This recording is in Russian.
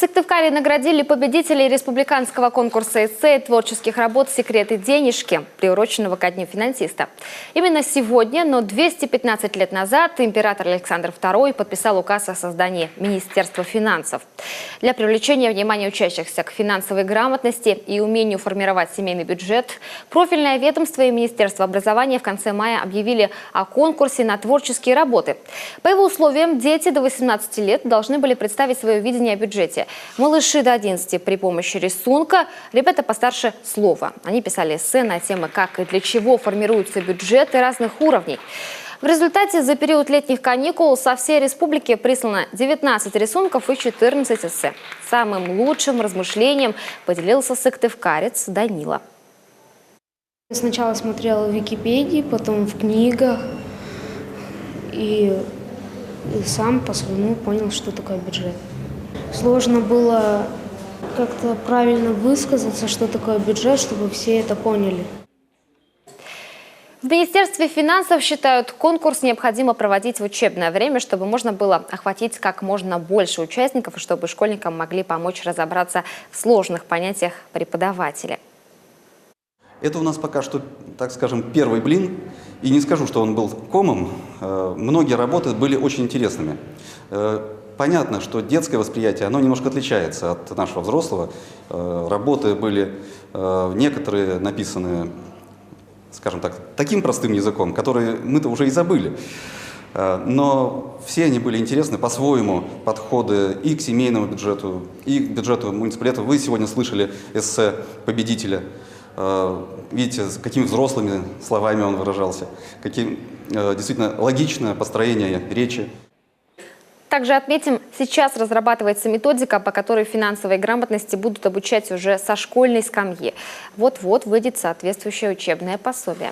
Сыктывкаре наградили победителей республиканского конкурса эссе и творческих работ «Секреты денежки», приуроченного ко Дню финансиста. Именно сегодня, но 215 лет назад, император Александр II подписал указ о создании Министерства финансов. Для привлечения внимания учащихся к финансовой грамотности и умению формировать семейный бюджет, профильное ведомство и Министерство образования в конце мая объявили о конкурсе на творческие работы. По его условиям, дети до 18 лет должны были представить свое видение о бюджете. Малыши до 11 при помощи рисунка, ребята постарше – слова. Они писали эссе на темы, как и для чего формируются бюджеты разных уровней. В результате за период летних каникул со всей республики прислано 19 рисунков и 14 эссе. Самым лучшим размышлением поделился сыктывкарец Данила. Сначала смотрела в Википедии, потом в книгах и сам по-своему понял, что такое бюджет. Сложно было как-то правильно высказаться, что такое бюджет, чтобы все это поняли. В Министерстве финансов считают, конкурс необходимо проводить в учебное время, чтобы можно было охватить как можно больше участников и чтобы школьникам могли помочь разобраться в сложных понятиях преподаватели. Это у нас пока что, так скажем, первый блин. И не скажу, что он был комом. Многие работы были очень интересными. Понятно, что детское восприятие, оно немножко отличается от нашего взрослого. Работы были некоторые написаны, скажем так, таким простым языком, который мы-то уже и забыли. Но все они были интересны по-своему, подходы и к семейному бюджету, и к бюджету муниципалитета. Вы сегодня слышали эссе победителя. Видите, с какими взрослыми словами он выражался, каким действительно логичное построение речи. Также отметим, сейчас разрабатывается методика, по которой финансовой грамотности будут обучать уже со школьной скамьи. Вот-вот выйдет соответствующее учебное пособие.